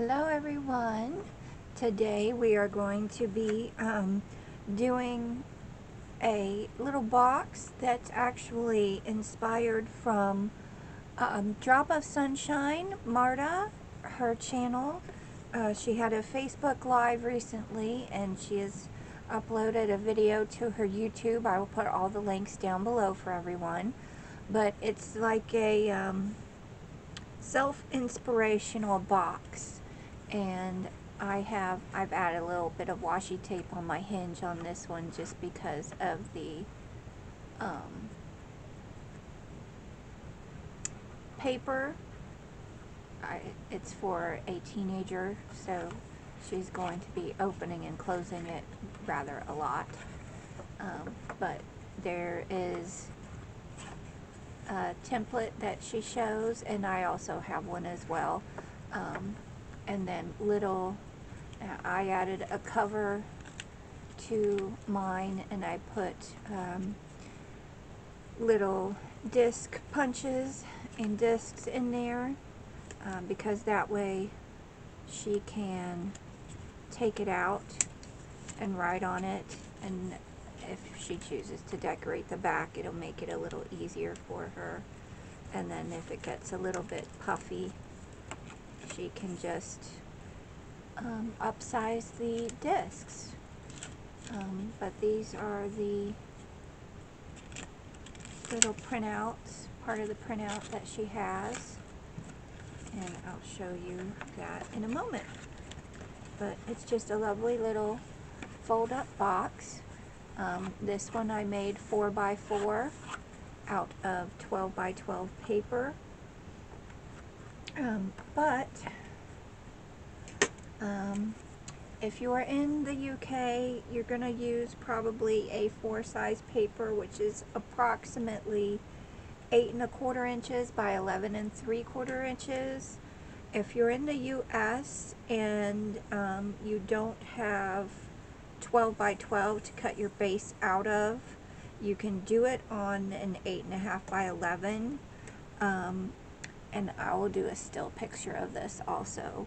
Hello everyone. Today we are going to be doing a little box that's actually inspired from Drop of Sunshine, Marta, her channel. She had a Facebook Live recently and she has uploaded a video to her YouTube. I will put all the links down below for everyone. But it's like a self-inspirational box, and I've added a little bit of washi tape on my hinge on this one just because of the paper. It's for a teenager, so she's going to be opening and closing it rather a lot, but there is a template that she shows, and I also have one as well, and then I added a cover to mine, and I put little disc punches and discs in there, because that way she can take it out and write on it, and if she chooses to decorate the back, it'll make it a little easier for her. And then if it gets a little bit puffy, she can just upsize the discs. But these are the little printouts, part of the printout that she has, and I'll show you that in a moment. But it's just a lovely little fold-up box. This one I made 4x4 out of 12x12 paper. If you are in the UK, you're going to use probably A4 size paper, which is approximately 8 1/4 inches by 11 3/4 inches. If you're in the US and you don't have 12x12 to cut your base out of, you can do it on an 8 1/2 by 11, and I will do a still picture of this also.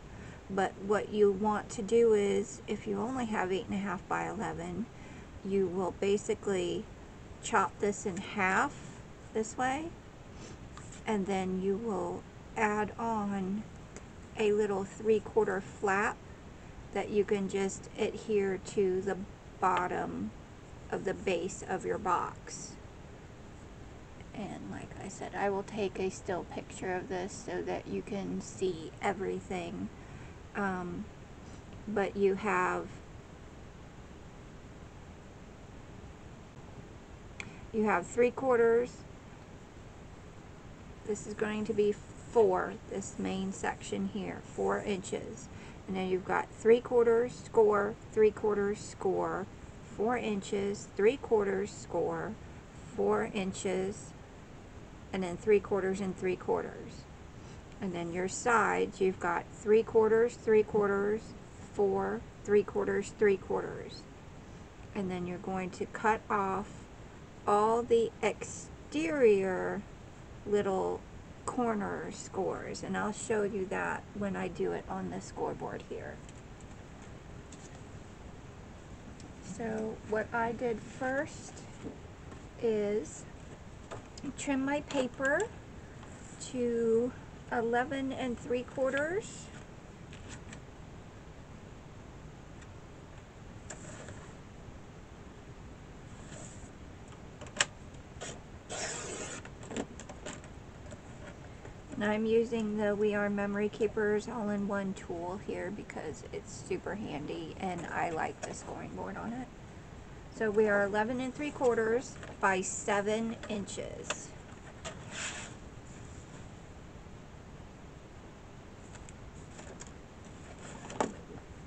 But what you want to do is, if you only have 8 1/2 by 11, you will basically chop this in half this way, and then you will add on a little 3/4 flap that you can just adhere to the bottom of the base of your box. And like I said, I will take a still picture of this so that you can see everything. But you have you 3/4. This is going to be 4, this main section here, 4 inches. And then you've got 3/4 score, 3/4 score, 4 inches, 3/4 score, 4 inches, and then 3/4 and 3/4. And then your sides, you've got 3/4, 3/4, 4, 3/4, 3/4. And then you're going to cut off all the exterior little corner scores, and I'll show you that when I do it on the scoreboard here. So what I did first is trim my paper to 11 3/4. And I'm using the We Are Memory Keepers all-in-one tool here because it's super handy and I like the scoring board on it. So we are 11 3/4 by 7 inches.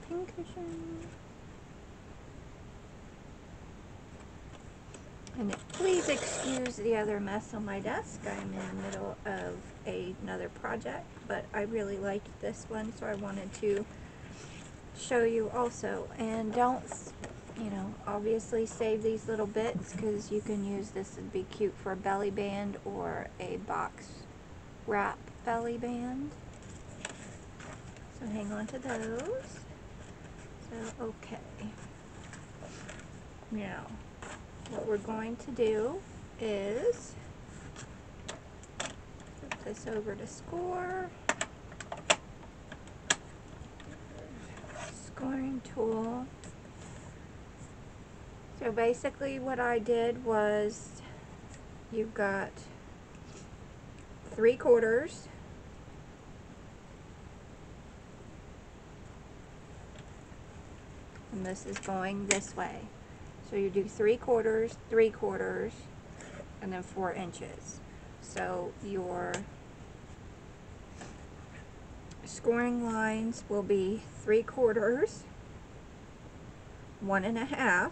Pincushion. And please excuse the other mess on my desk. I'm in the middle of another project, but I really liked this one, so I wanted to show you also. And don't, obviously save these little bits, because you can use this. It'd be cute for a belly band or a box wrap belly band. So hang on to those. So, okay. Now, what we're going to do is flip this over to score. Scoring tool. So basically what I did was, you've got 3/4, and this is going this way. So you do 3/4, 3/4, and then 4 inches. So your scoring lines will be 3/4, 1.5,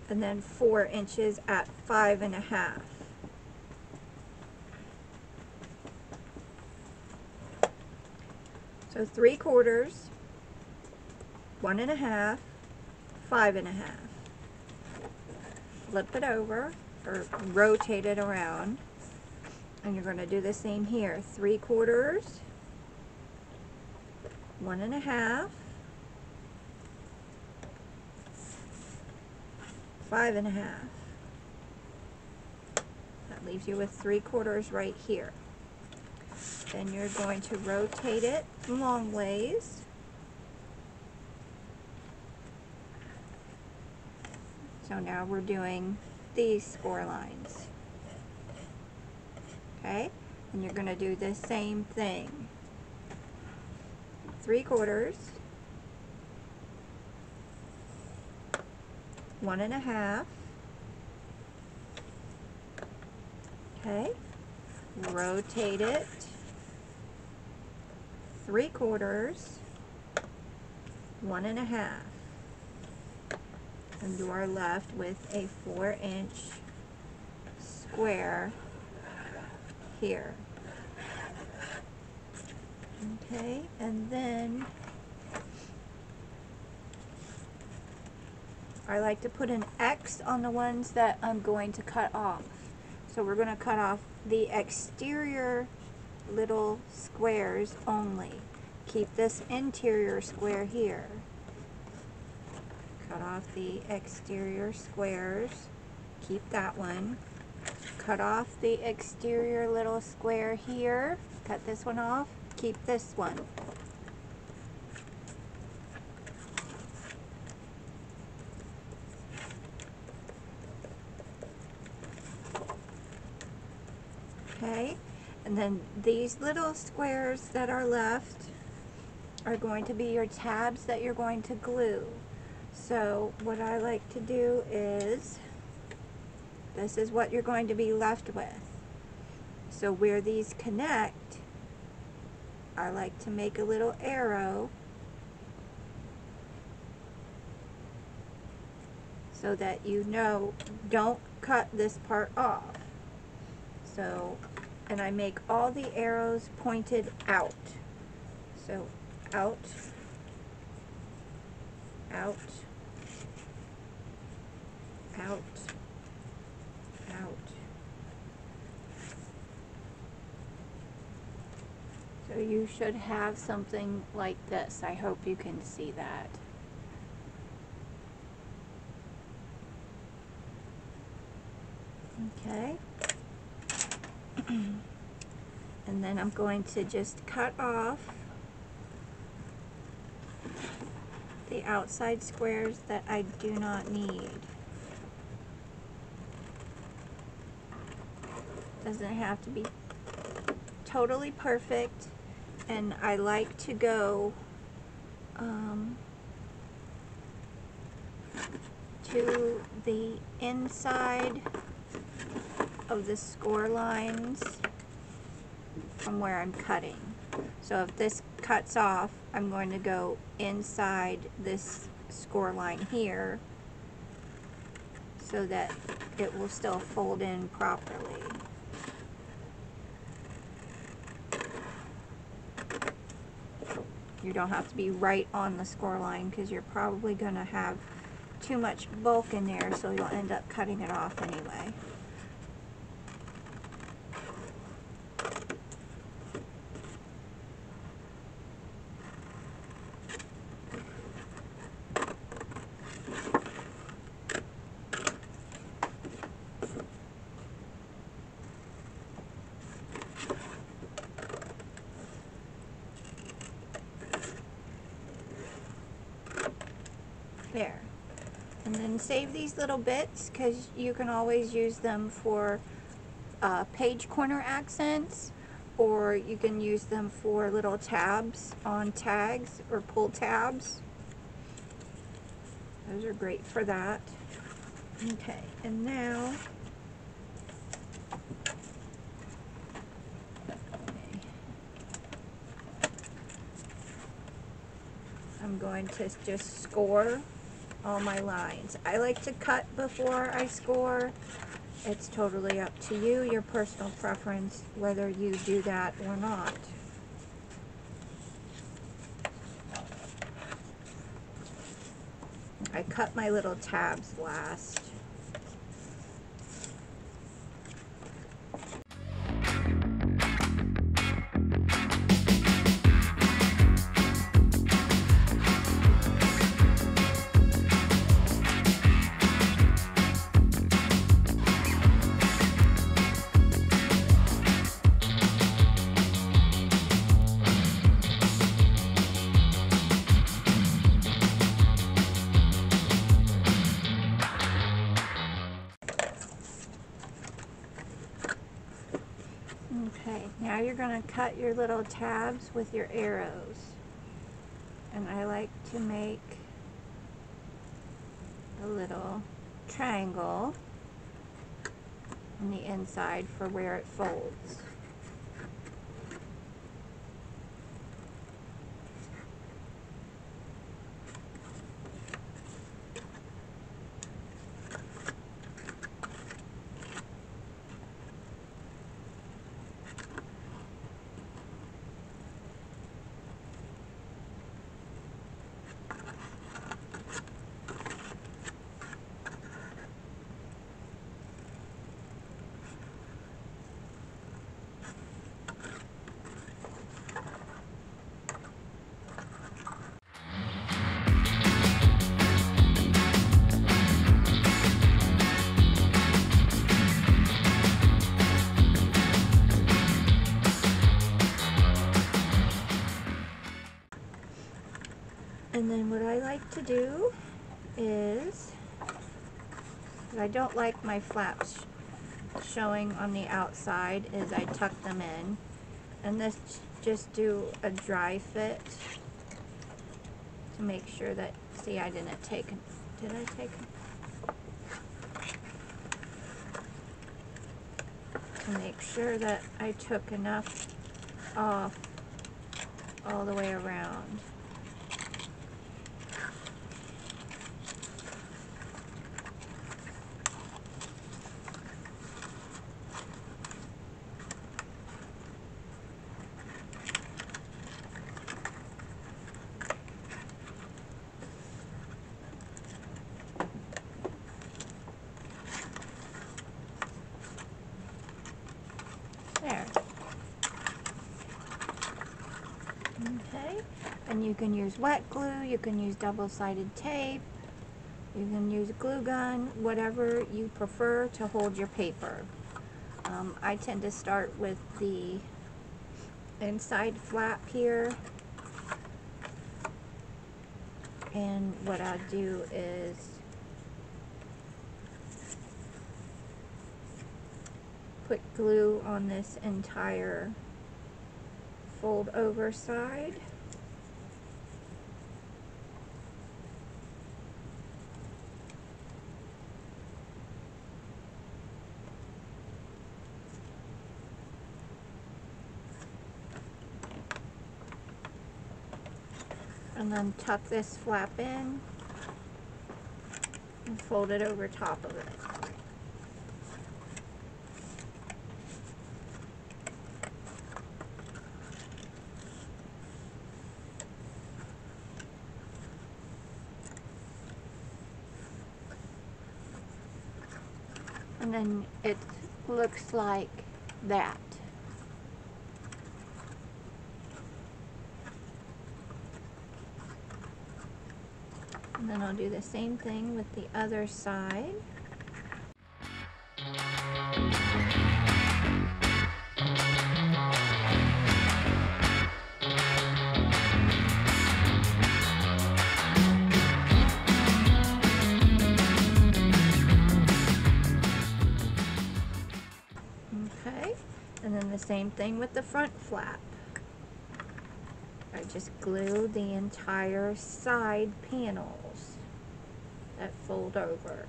and then 4 inches at 5.5. So 3/4, 1.5, 5.5. Flip it over, or rotate it around, and you're going to do the same here. 3/4, 1.5, 5.5. That leaves you with 3/4 right here. Then you're going to rotate it long ways. So now we're doing these score lines. Okay? And you're going to do the same thing. 3/4, 1.5. Okay? Rotate it. 3/4, 1.5. And you are left with a 4-inch square here. Okay, and then I like to put an X on the ones that I'm going to cut off. So we're going to cut off the exterior little squares only. Keep this interior square here. Cut off the exterior squares. Keep that one. Cut off the exterior little square here. Cut this one off. Keep this one. Okay, and then these little squares that are left are going to be your tabs that you're going to glue. So what I like to do is, this is what you're going to be left with. So where these connect, I like to make a little arrow so that you know, don't cut this part off. So, and I make all the arrows pointed out. So out, out, out, out. So you should have something like this. I hope you can see that. Okay. And then I'm going to just cut off the outside squares that I do not need. Doesn't have to be totally perfect, and I like to go to the inside of the score lines from where I'm cutting. So if this cuts off, I'm going to go inside this score line here so that it will still fold in properly. You don't have to be right on the score line because you're probably going to have too much bulk in there, so you'll end up cutting it off anyway. There. And then save these little bits, because you can always use them for page corner accents, or you can use them for little tabs on tags or pull tabs. Those are great for that. Okay, and now I'm going to just score all my lines. I like to cut before I score. It's totally up to you, your personal preference, whether you do that or not. I cut my little tabs last. Okay, now you're going to cut your little tabs with your arrows. And I like to make a little triangle on the inside for where it folds. And then what I like to do is, I don't like my flaps showing on the outside, is I tuck them in. And this just do a dry fit to make sure that, see, I didn't take, did I take? To make sure that I took enough off all the way around. There. Okay, and you can use wet glue, you can use double-sided tape, you can use a glue gun, whatever you prefer to hold your paper. I tend to start with the inside flap here, and what I'll do is put glue on this entire fold over side. And then tuck this flap in and fold it over top of it. And then it looks like that. And then I'll do the same thing with the other side. Okay, and then the same thing with the front flap. I just glue the entire side panels that fold over.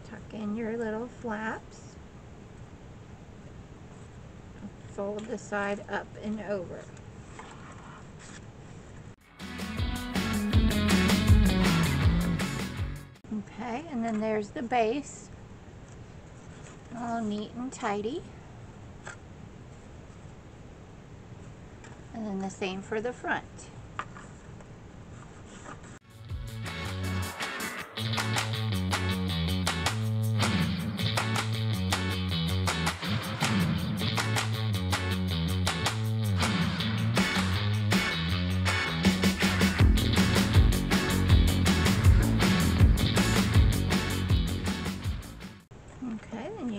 Tuck in your little flaps. Fold the side up and over. Okay, and then there's the base, all neat and tidy. And then the same for the front.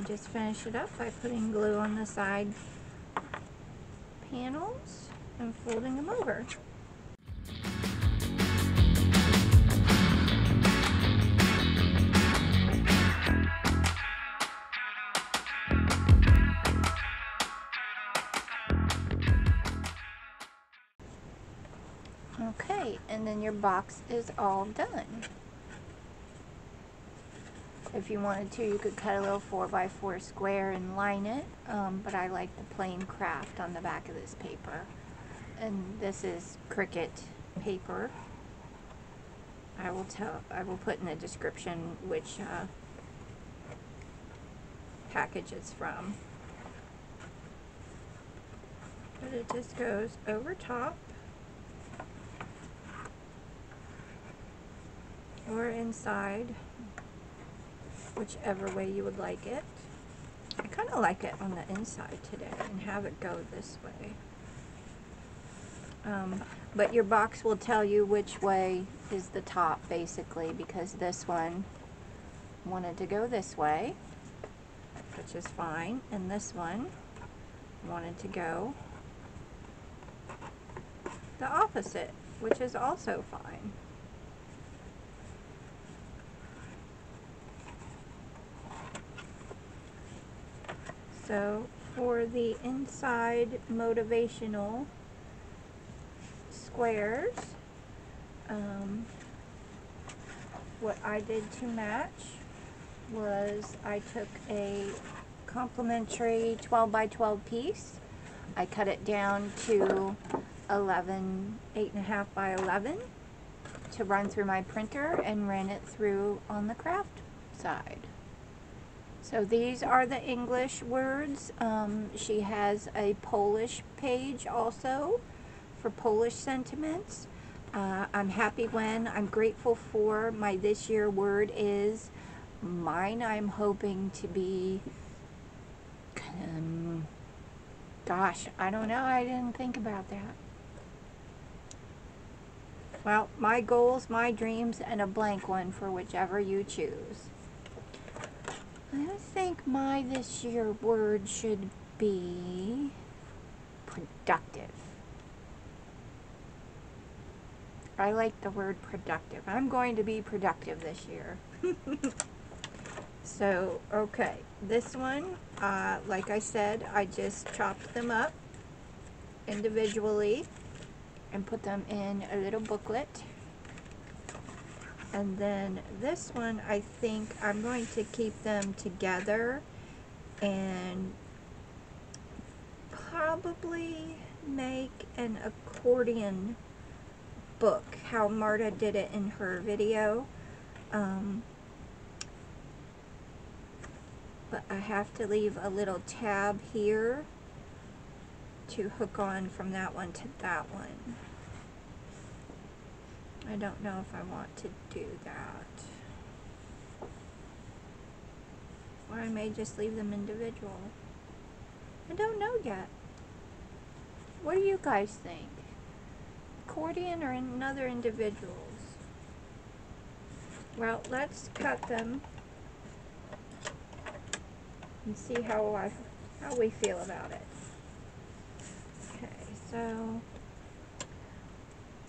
Just finish it up by putting glue on the side panels and folding them over. Okay, and then your box is all done. If you wanted to, you could cut a little 4x4 square and line it, but I like the plain Kraft on the back of this paper. And this is Cricut paper. I will put in the description which package it's from. But it just goes over top or inside, whichever way you would like it. I kind of like it on the inside today and have it go this way. But your box will tell you which way is the top, basically, because this one wanted to go this way, which is fine, and this one wanted to go the opposite, which is also fine. So for the inside motivational squares, what I did to match was I took a complimentary 12 by 12 piece. I cut it down to 8.5 by 11 to run through my printer and ran it through on the Kraft side. So these are the English words. She has a Polish page also for Polish sentiments. I'm happy when, I'm grateful for. My this year word is, mine I'm hoping to be, gosh, I don't know, I didn't think about that. Well, my goals, my dreams, and a blank one for whichever you choose. I think my this year word should be productive. I like the word productive. I'm going to be productive this year. So, okay, this one, like I said, I just chopped them up individually and put them in a little booklet. And then this one, I think I'm going to keep them together and probably make an accordion book, how Marta did it in her video. but I have to leave a little tab here to hook on from that one to that one. I don't know if I want to do that. Or I may just leave them individual. I don't know yet. What do you guys think? Accordion or another individuals? Well, let's cut them and see how we feel about it. Okay, so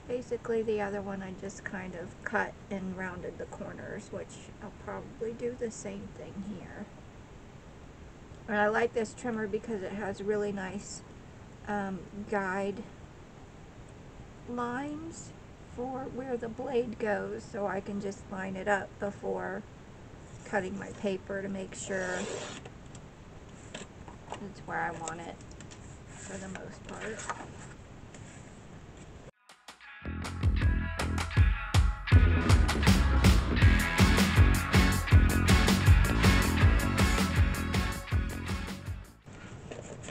basically the other one I just kind of cut and rounded the corners, which I'll probably do the same thing here. And I like this trimmer because it has really nice guide lines for where the blade goes, so I can just line it up before cutting my paper to make sure it's where I want it for the most part.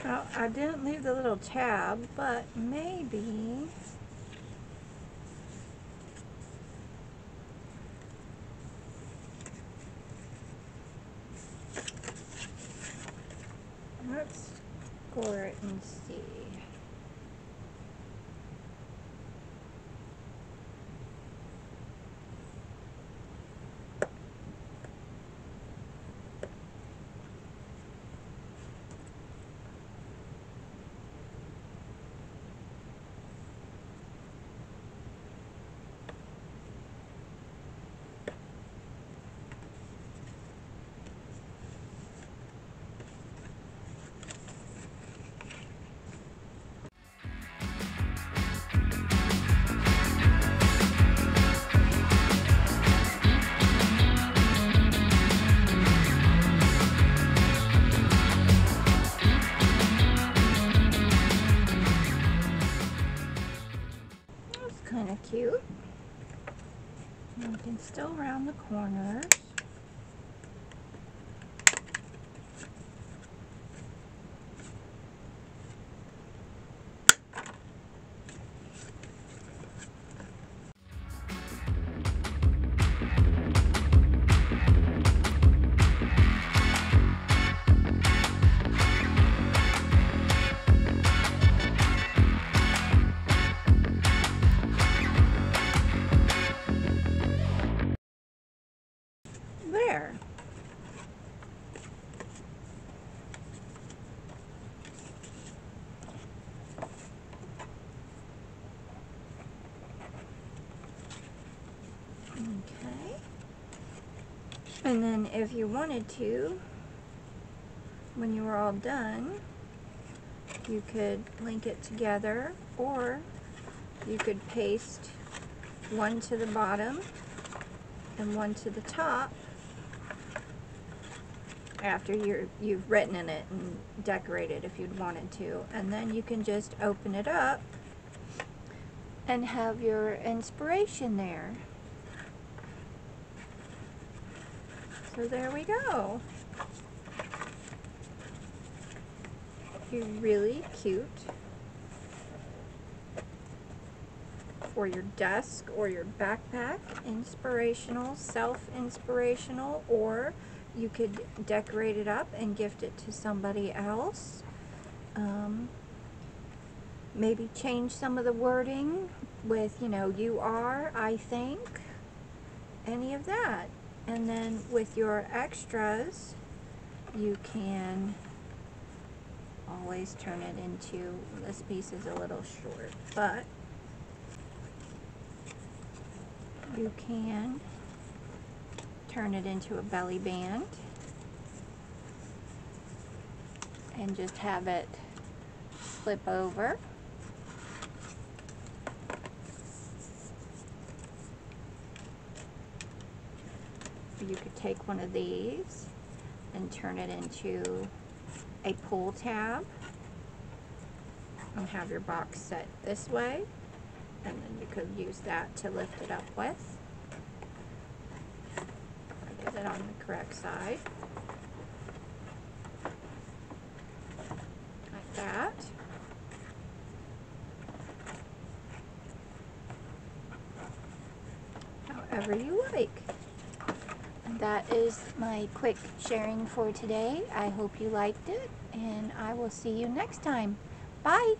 Well, I didn't leave the little tab, but maybe let's score it and see. Kind of cute. And you can still round the corners. There. Okay. And then if you wanted to, when you were all done, you could link it together, or you could paste one to the bottom and one to the top after you've written in it and decorated if you'd wanted to, and then you can just open it up and have your inspiration there. So there we go. You're really cute for your desk or your backpack. Inspirational, self-inspirational, or you could decorate it up and gift it to somebody else. Maybe change some of the wording with, you know, you are, I think, any of that. And then with your extras, you can always turn it into, this piece is a little short, but you can turn it into a belly band and just have it flip over. You could take one of these and turn it into a pull tab and have your box set this way, and then you could use that to lift it up with. Get it on the correct side. however you like. That is my quick sharing for today. I hope you liked it, and I will see you next time. Bye!